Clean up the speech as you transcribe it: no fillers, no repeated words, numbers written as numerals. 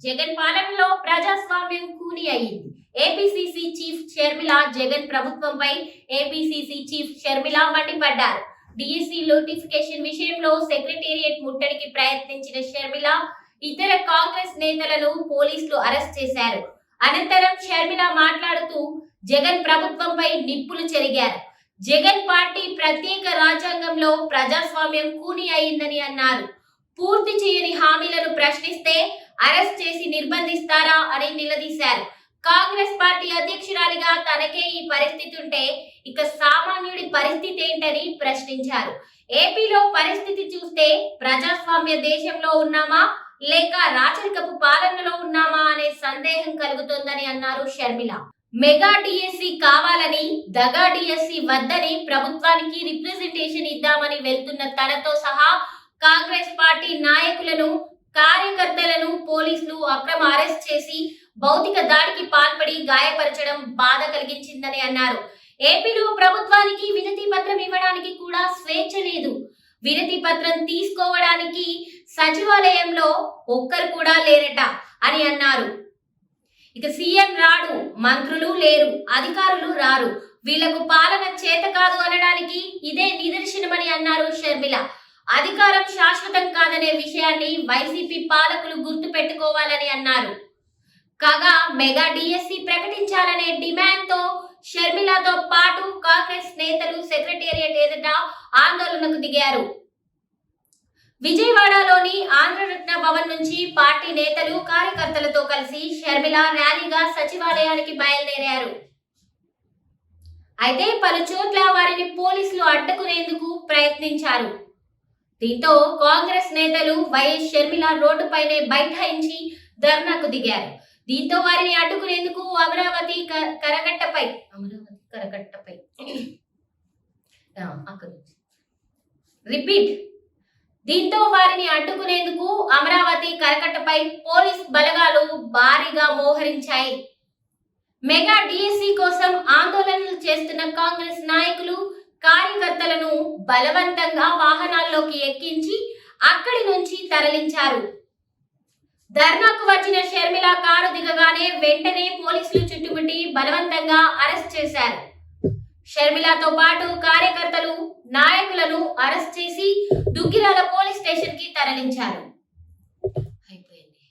జగన్ పాలనలో ప్రజాస్వామ్యం కూని అయింది. ఏపీసీసీ చీఫ్ షర్మిల జగన్ ప్రభుత్వంపై ఏపీసీసీ చీఫ్ షర్మిల మండిపడ్డారు. డిఎస్సి నోటిఫికేషన్ విషయంలో సెక్రటేరియట్ ముట్టడికి ప్రయత్నించిన షర్మిల ఇతర కాంగ్రెస్ నేతలను పోలీసులు అరెస్ట్ చేశారు. అనంతరం షర్మిల మాట్లాడుతూ జగన్ ప్రభుత్వంపై నిప్పులు చెరిగారు. జగన్ పార్టీ ప్రత్యేక రాజ్యాంగంలో ప్రజాస్వామ్యం కూని అయిందని అన్నారు. పూర్తి చేయని హామీలను ప్రశ్నిస్తే అరెస్ట్ చేసి నిర్బంధిస్తారా అని నిలదీశారు. కాంగ్రెస్ పార్టీ అధ్యక్షురాలిగా తనకే ఈ పరిస్థితి ఉంటే ఇక సామాన్యుడి పరిస్థితి ఏంటని ప్రశ్నించారు. ఏపీలో పరిస్థితి చూస్తే ప్రజాస్వామ్య దేశంలో ఉన్నామా లేక రాచరికపు పాలనలో ఉన్నామా అనే సందేహం కలుగుతోందని అన్నారు షర్మిల. మెగా డిఎస్సి కావాలని, దగా డిఎస్సి వద్దని ప్రభుత్వానికి రిప్రజెంటేషన్ ఇద్దామని వెళ్తున్న తనతో సహా కాంగ్రెస్ పార్టీ నాయకులను, కార్యకర్తలను పోలీసులు అక్రమ అరెస్ట్ చేసి భౌతిక దాడికి పాల్పడి గాయపరచడం బాధ కలిగించిందని అన్నారు. ఏపీలో ప్రభుత్వానికి వినతి పత్రం ఇవ్వడానికి కూడా స్వేచ్ఛ లేదు. వినతి పత్రం తీసుకోవడానికి సచివాలయంలో ఒక్కరు కూడా లేరట అని అన్నారు. ఇక సీఎం రాడు, మంత్రులు లేరు, అధికారులు రారు, వీళ్లకు పాలన చేత కాదు అనడానికి ఇదే నిదర్శనమని అన్నారు షర్మిల. అధికారం శాశ్వతం కాదనే విషయాన్ని వైసీపీ పాలకులు గుర్తు పెట్టుకోవాలని అన్నారు. కాగా మెగా డిఎస్సి ప్రకటించాలనే డిమాండ్ తో షర్మిలతో పాటు కాంగ్రెస్ నేతలు సెక్రటేరియట్ ఎదుట ఆందోళనకు దిగారు. విజయవాడలోని ఆంధ్రరత్న భవన్ నుంచి పార్టీ నేతలు, కార్యకర్తలతో కలిసి షర్మిల ర్యాలీగా సచివాలయానికి బయలుదేరారు. అయితే పలు చోట్ల వారిని పోలీసులు అడ్డుకునేందుకు ప్రయత్నించారు. దీంతో కాంగ్రెస్ నేతలు వైఎస్ షర్మిల రోడ్డుపైనే బైఠాయించి ధర్నాకు దిగారు. దీంతో వారిని అడ్డుకునేందుకు అమరావతి కరకట్టపై పోలీస్ బలగాలు భారీగా మోహరించాయి. మెగా డిఎస్సి కోసం ఆందోళనలు చేస్తున్న కాంగ్రెస్ నాయకులు, కార్యకర్తలను బలవంతంగా వాహనాల్లోకి ఎక్కించి అక్కడి నుంచి తరలించారు. ధర్నాకు వచ్చిన షర్మిల కారు దిగగానే వెంటనే పోలీసులు చుట్టుముట్టి బలవంతంగా అరెస్ట్ చేశారు. షర్మిలతో పాటు కార్యకర్తలు, నాయకులను అరెస్ట్ చేసి దుగ్గిరాల పోలీస్ స్టేషన్ కి తరలించారు. అయిపోయింది.